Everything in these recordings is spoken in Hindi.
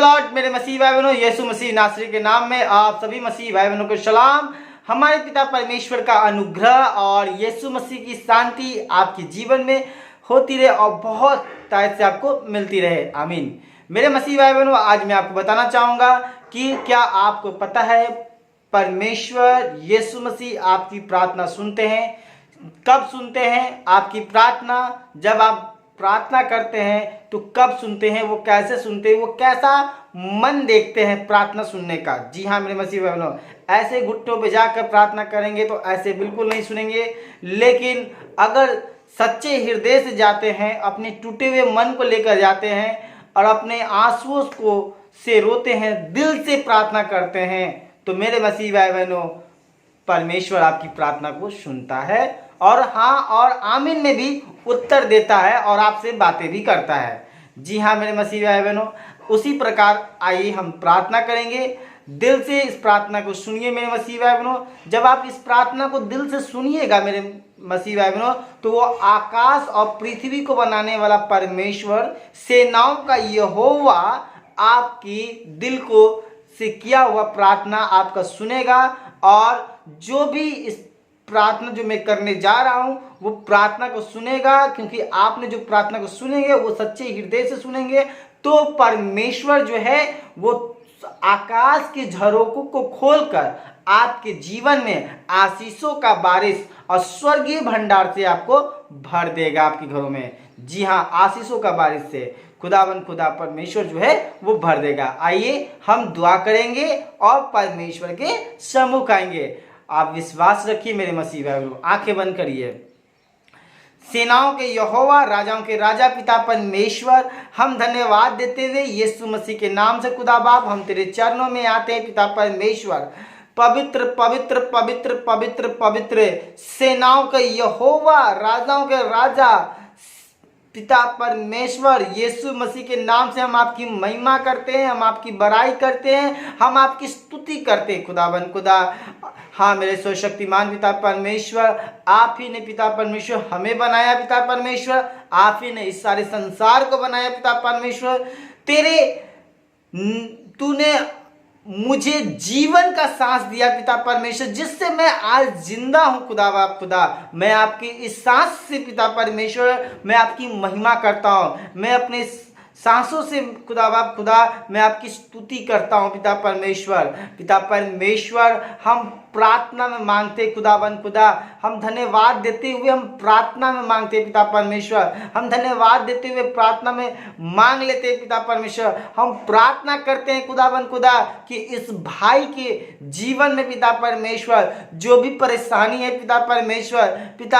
लॉर्ड मेरे मसीह भाई बहनों, यीशु मसीह नासरी के नाम में आप सभी मसीह भाई बहनों को सलाम। हमारे पिता परमेश्वर का अनुग्रह और यीशु मसीह की शांति आपके जीवन में होती रहे और बहुत तायत से आपको मिलती रहे, आमीन। मेरे मसीह भाई बहनों, आज मैं आपको बताना चाहूँगा कि क्या आपको पता है परमेश्वर यीशु मसीह आपकी प्रार्थना सुनते हैं। कब सुनते हैं आपकी प्रार्थना? जब आप प्रार्थना करते हैं तो कब सुनते हैं, वो कैसे सुनते हैं, वो कैसा मन देखते हैं प्रार्थना सुनने का। जी हाँ मेरे मसीह बहनों, ऐसे घुटनों पे जाकर प्रार्थना करेंगे तो ऐसे बिल्कुल नहीं सुनेंगे। लेकिन अगर सच्चे हृदय से जाते हैं, अपने टूटे हुए मन को लेकर जाते हैं और अपने आंसुओं को से रोते हैं, दिल से प्रार्थना करते हैं, तो मेरे मसीह भाई बहनों परमेश्वर आपकी प्रार्थना को सुनता है और हाँ और आमीन में भी उत्तर देता है और आपसे बातें भी करता है। जी हाँ मेरे मसीह भाई बहनों, उसी प्रकार आइए हम प्रार्थना करेंगे। दिल से इस प्रार्थना को सुनिए मेरे मसीह भाई बहनों। जब आप इस प्रार्थना को दिल से सुनिएगा मेरे मसीह भाई बहनों, तो वो आकाश और पृथ्वी को बनाने वाला परमेश्वर, सेनाओं का यहोवा आपकी दिल को से किया हुआ प्रार्थना आपका सुनेगा और जो भी इस प्रार्थना जो मैं करने जा रहा हूं वो प्रार्थना को सुनेगा, क्योंकि आपने जो प्रार्थना को सुनेंगे वो सच्चे हृदय से सुनेंगे। तो परमेश्वर जो है वो आकाश के झरोकों को खोलकर आपके जीवन में आशीषों का बारिश और स्वर्गीय भंडार से आपको भर देगा आपके घरों में। जी हाँ, आशीषों का बारिश से खुदा परमेश्वर जो है वो भर देगा। आइए हम दुआ करेंगे और परमेश्वर के सम्मुख आएंगे। आप विश्वास रखिए मेरे मसीह भाई, आंखें बंद करिए। सेनाओं के यहोवा, राजाओं के राजा पिता परमेश्वर, हम धन्यवाद देते हुए यीशु मसीह के नाम से खुदा बाप हम तेरे चरणों में आते हैं पिता परमेश्वर। पवित्र पवित्र पवित्र पवित्र पवित्र सेनाओं के यहोवा, राजाओं के राजा पिता परमेश्वर, यीशु मसीह के नाम से हम आपकी महिमा करते हैं, हम आपकी बड़ाई करते हैं, हम आपकी स्तुति करते हैं खुदा। हाँ मेरे सर्वशक्तिमान पिता परमेश्वर, आप ही ने पिता परमेश्वर हमें बनाया पिता परमेश्वर, आप ही ने इस सारे संसार को बनाया पिता परमेश्वर। तूने मुझे जीवन का सांस दिया पिता परमेश्वर, जिससे मैं आज जिंदा हूँ खुदा। मैं आपकी इस सांस से पिता परमेश्वर मैं आपकी महिमा करता हूँ। मैं अपने सांसों से खुदा मैं आपकी स्तुति करता हूँ पिता परमेश्वर। हम प्रार्थना में मांगते खुदा, हम धन्यवाद देते हुए हम प्रार्थना में मांगते पिता परमेश्वर। हम धन्यवाद देते हुए प्रार्थना में मांग लेते पिता परमेश्वर। हम प्रार्थना करते हैं खुदा कि इस भाई के जीवन में पिता परमेश्वर जो भी परेशानी है पिता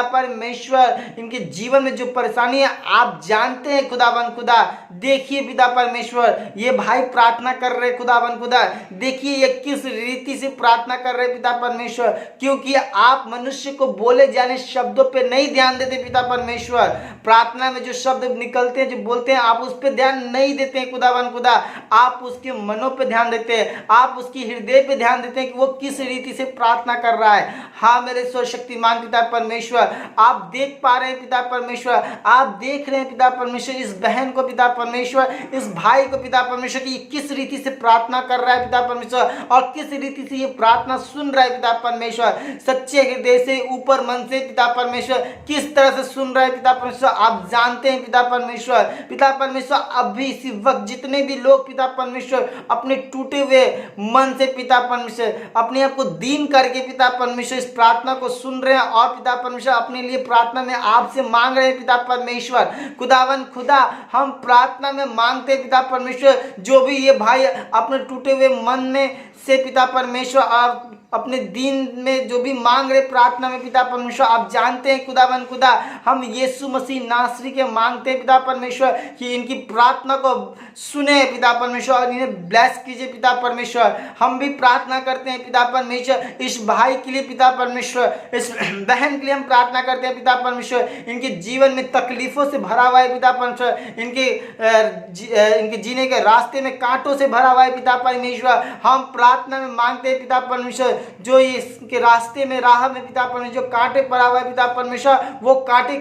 परमेश्वर, इनके जीवन में जो परेशानी है आप जानते हैं खुदा। देखिए पिता परमेश्वर, ये भाई प्रार्थना कर रहे खुदा। देखिए ये किस रीति से प्रार्थना कर रहे पिता परमेश्वर, क्योंकि आप मनुष्य को बोले जाने शब्दों पे नहीं ध्यान देते पिता परमेश्वर। प्रार्थना में जो शब्द निकलते हैं, जो बोलते हैं, आप उस पर ध्यान नहीं देते हैं खुदा। आप उसके मनों पे ध्यान देते हैं, आप उसकी हृदय पे ध्यान देते हैं कि वो किस रीति से प्रार्थना कर रहा है। हाँ मेरे सर्वशक्तिमान पिता परमेश्वर, आप देख पा रहे हैं पिता परमेश्वर, आप देख रहे हैं पिता परमेश्वर इस बहन को पिता परमेश्वर, इस भाई को पिता परमेश्वर की किस रीति से प्रार्थना कर रहा है पिता परमेश्वर और किस रीति से ये प्रार्थना सुन रहा है पिता परमेश्वर। सच्चे हृदय से, ऊपर मन से पिता परमेश्वर किस तरह से सुन रहा है पिता परमेश्वर आप जानते हैं पिता परमेश्वर। अब भी इसी वक्त जितने भी लोग पिता परमेश्वर अपने टूटे हुए मन से पिता परमेश्वर अपने आप को दीन करके पिता परमेश्वर इस प्रार्थना को सुन रहे हैं और पिता परमेश्वर अपने लिए प्रार्थना में आपसे मांग रहे हैं पिता परमेश्वर। खुदा हम प्रार्थना में मांगते पिता परमेश्वर, जो भी ये भाई अपने टूटे हुए मन में से पिता परमेश्वर आप अपने दिन में जो भी मांग रहे प्रार्थना में पिता परमेश्वर आप जानते हैं खुदा। हम यीशु मसीह नासरी के मांगते हैं पिता परमेश्वर कि इनकी प्रार्थना को सुने पिता परमेश्वर और इन्हें ब्लेस कीजिए पिता परमेश्वर। हम भी प्रार्थना करते हैं पिता परमेश्वर इस भाई के लिए पिता परमेश्वर, इस बहन के लिए हम प्रार्थना करते हैं पिता परमेश्वर। इनके जीवन में तकलीफों से भरा हुआ है पिता परमेश्वर, इनके जीने के रास्ते में कांटों से भरा हुआ है पिता परमेश्वर। हम प्रार्थना में मांगते हैं पिता परमेश्वर, जो इसके रास्ते में राह में पिता परमेश्वर जो कांटे पड़ा हुआ है पिता परमेश्वर, वो कांटे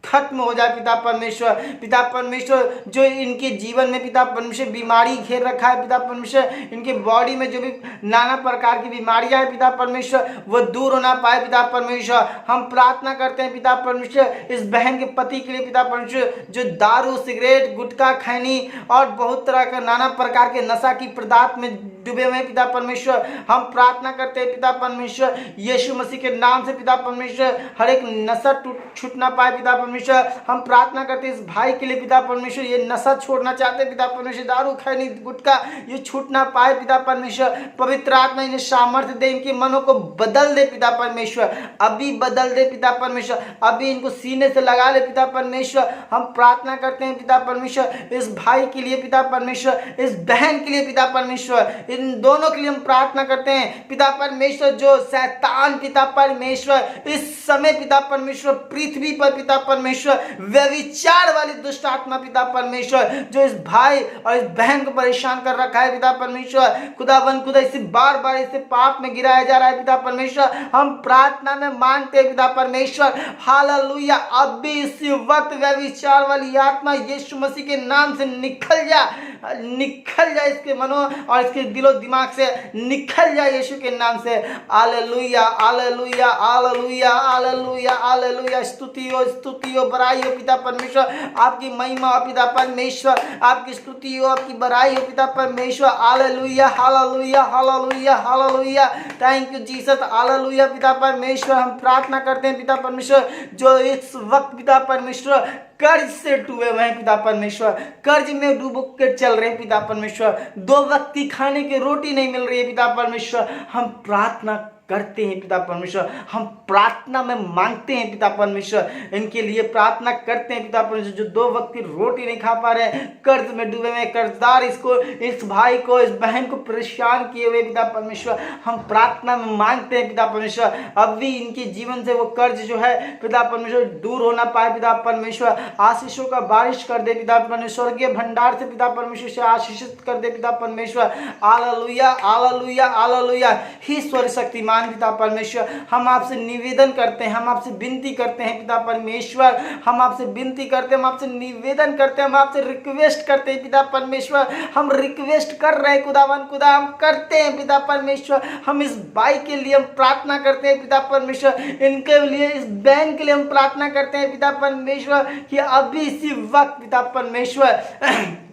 खत्म हो जाए पिता परमेश्वर। पिता परमेश्वर जो इनके जीवन में पिता परमेश्वर बीमारी घेर रखा है पिता परमेश्वर, इनके बॉडी में जो भी नाना प्रकार की बीमारियां हैं पिता परमेश्वर वो दूर होना पाए पिता परमेश्वर। हम प्रार्थना करते हैं पिता परमेश्वर इस बहन के पति के लिए पिता परमेश्वर जो दारू सिगरेट गुटखा खैनी और बहुत तरह का नाना प्रकार के नशा की पदार्थ में डूबे हुए पिता परमेश्वर। हम प्रार्थना करते हैं पिता परमेश्वर यीशु मसीह के नाम से पिता परमेश्वर हर एक नशा छूटना पाए पिता परमेश्वर। हम प्रार्थना करते हैं इस भाई के लिए पिता परमेश्वर, ये नशा छोड़ना चाहते हैं पिता परमेश्वर, दारू खैनी गुटखा ये छूटना पाए पिता परमेश्वर। पवित्र आत्मा इन्हें सामर्थ्य दे, इनके मनों को बदल दे पिता परमेश्वर, अभी बदल दे पिता परमेश्वर, अभी इनको सीने से लगा ले पिता परमेश्वर। हम प्रार्थना करते हैं पिता परमेश्वर इस भाई के लिए पिता परमेश्वर, इस बहन के लिए पिता परमेश्वर, इन दोनों के लिए हम प्रार्थना करते हैं पिता परमेश्वर। जो शैतान पिता परमेश्वर इस समय पिता परमेश्वर पृथ्वी पर पिता परमेश्वर व्यभिचार वाली दुष्ट आत्मा पिता परमेश्वर जो इस भाई और इस बहन को परेशान कर रखा है पिता परमेश्वर, खुदावन खुदा इसे बार बार इसे पाप में गिराया जा रहा है पिता परमेश्वर। हम प्रार्थना में मांगते हैं पिता परमेश्वर हालेलुया अभी इसी वक्त व्यभिचार वाली आत्मा यीशु मसीह के नाम से निकल जा इसके मनों और इसके दिलो दिमाग से निकल जाए यीशु के नाम से। Hallelujah hallelujah hallelujah hallelujah hallelujah स्तुति हो बड़ाई हो पिता परमेश्वर, आपकी महिमा हो पिता परमेश्वर, आपकी स्तुति हो आपकी बड़ाई हो पिता परमेश्वर। Hallelujah hallelujah hallelujah hallelujah thank you Jesus. Hallelujah पिता परमेश्वर हम प्रार्थना करते हैं पिता परमेश्वर जो इस वक्त पिता परमेश्वर कर्ज से डूबे हुए हैं पिता परमेश्वर, कर्ज में डूब कर चल रहे हैं पिता परमेश्वर, 2 वक्त की खाने की रोटी नहीं मिल रही है पिता परमेश्वर। हम प्रार्थना करते हैं पिता परमेश्वर, हम प्रार्थना में मांगते हैं पिता परमेश्वर, इनके लिए प्रार्थना करते हैं पिता परमेश्वर जो 2 वक्त की रोटी नहीं खा पा रहे हैं, कर्ज में डूबे हुए कर्जदार इसको इस भाई को इस बहन को परेशान किए हुए पिता परमेश्वर। हम प्रार्थना में मांगते हैं पिता परमेश्वर अभी इनके जीवन से वो कर्ज जो है पिता परमेश्वर दूर होना पाए पिता परमेश्वर। आशीषों का बारिश कर दे पिता परमेश्वर, स्वर्गीय भंडार से पिता परमेश्वर से आशीषित कर दे पिता परमेश्वर। हालेलुया हालेलुया हालेलुया ही स्वर्ग शक्तिमान पिता परमेश्वर हम आपसे निवेदन करते हैं, हम आपसे विनती करते हैं पिता परमेश्वर, हम आपसे विनती करते हैं, हम आपसे निवेदन करते हैं, हम आपसे रिक्वेस्ट करते हैं पिता परमेश्वर। हम रिक्वेस्ट कर रहे हैं खुदावन खुदा हम करते हैं पिता परमेश्वर। हम इस भाई के लिए हम प्रार्थना करते हैं पिता परमेश्वर, इनके लिए इस बहन के लिए हम प्रार्थना करते हैं पिता परमेश्वर कि अभी इसी वक्त पिता परमेश्वर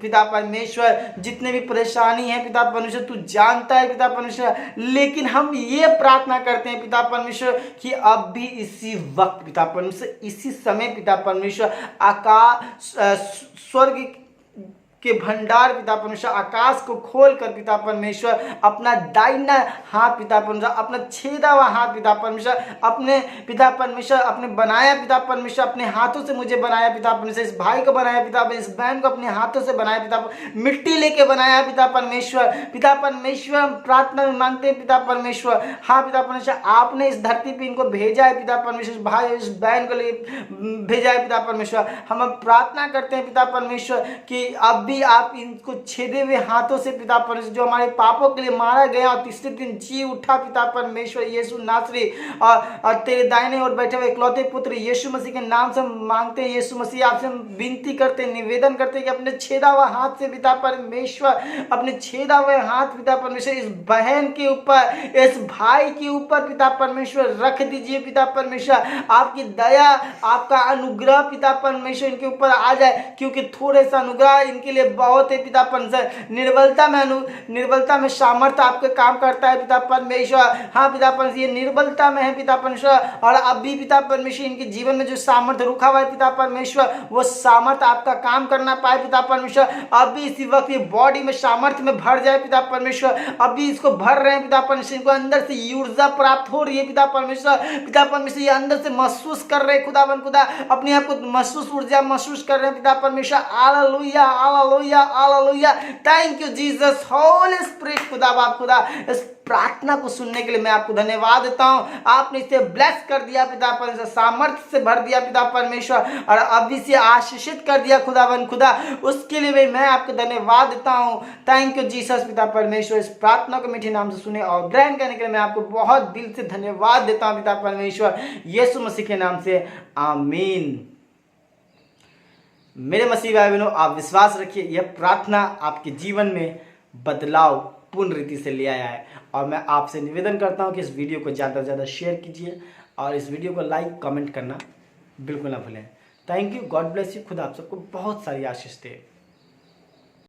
पिता परमेश्वर जितने भी परेशानी है पिता परमेश्वर तू जानता है पिता परमेश्वर, लेकिन हम ये प्रार्थना करते हैं पिता परमेश्वर कि अब भी इसी वक्त पिता परमेश्वर इसी समय पिता परमेश्वर आकाश स्वर्ग के भंडार पिता परमेश्वर आकाश को खोल कर पिता परमेश्वर अपना दाहिना हाथ पिता परमेश्वर अपना छेदा हुआ हाथ पिता परमेश्वर अपने पिता परमेश्वर अपने बनाया पिता परमेश्वर अपने हाथों से मुझे बनाया पिता परमेश्वर, इस भाई को बनाया पिता परमेश्वर, इस बहन को अपने हाथों से बनाया पिता मिट्टी लेके बनाया पिता परमेश्वर। पिता परमेश्वर हम प्रार्थना में मांगते हैं पिता परमेश्वर, हाँ पिता परमेश्वर आपने इस धरती पे इनको भेजा है पिता परमेश्वर, इस भाई इस बहन को लिए भेजा है पिता परमेश्वर। हम प्रार्थना करते हैं पिता परमेश्वर कि अब भी आप इनको छेदे हुए हाथों से पिता परमेश्वर जो हमारे पापों के लिए मारा गया और तीसरे दिन जी उठा पिता परमेश्वर यीशु नासरी और तेरे दाहिने ओर बैठे हुए इकलौते पुत्र यीशु मसीह के नाम से मांगते हैं। यीशु मसीह आपसे विनती करते हैं, निवेदन करते हैं कि अपने छेदा हुआ हाथ से पिता परमेश्वर अपने छेदा हुए हाथ पिता परमेश्वर इस बहन के ऊपर इस भाई के ऊपर पिता परमेश्वर रख दीजिए पिता परमेश्वर। आपकी दया आपका अनुग्रह पिता परमेश्वर इनके ऊपर आ जाए, क्योंकि थोड़े सा अनुग्रह इनके लिए बहुत है पिता परमेश्वर। निर्बलता में सामर्थ्य आपके काम करता है पिता परमेश्वर, हाँ पिता परमेश्वर ये निर्बलता में है पिता परमेश्वर, और अभी पिता परमेश्वर इनके जीवन में जो सामर्थ्य रुका हुआ है पिता परमेश्वर वो सामर्थ्य आपका काम करना पाए पिता परमेश्वर। अभी इसी वक्त ये बॉडी में सामर्थ्य में भर जाए पिता परमेश्वर, अभी इसको भर रहे हैं पिता परमेश्वर, इनको अंदर से ऊर्जा प्राप्त हो रही है पिता परमेश्वर। पिता परमेश्वर ये अंदर से महसूस कर रहे खुदावन खुदा अपने आप को महसूस ऊर्जा महसूस कर रहे हैं पिता परमेश्वर। Hallelujah hallelujah hallelujah thank you Jesus Holi spirit खुदा बाप खुदा इस प्रार्थना को सुनने के लिए मैं आपको धन्यवाद देता हूँ। आपने इसे ब्लेस कर दिया पिता परमेश्वर, सामर्थ्य से भर दिया पिता परमेश्वर, और अभी से आशीषित कर दिया खुदावन खुदा, उसके लिए भी मैं आपको धन्यवाद देता हूँ। थैंक यू जीसस पिता परमेश्वर। इस प्रार्थना को मीठे नाम से सुने और ग्रहण करने के लिए मैं आपको बहुत दिल से धन्यवाद देता हूँ पिता परमेश्वर, यीशु मसीह के नाम से आमीन। मेरे मसीह भाई बहनों, आप विश्वास रखिए, यह प्रार्थना आपके जीवन में बदलाव पूर्ण रीति से ले आया है। और मैं आपसे निवेदन करता हूं कि इस वीडियो को ज़्यादा से ज़्यादा शेयर कीजिए और इस वीडियो को लाइक कमेंट करना बिल्कुल ना भूलें। Thank you, God bless you. खुद आप सबको बहुत सारी आशीष दे।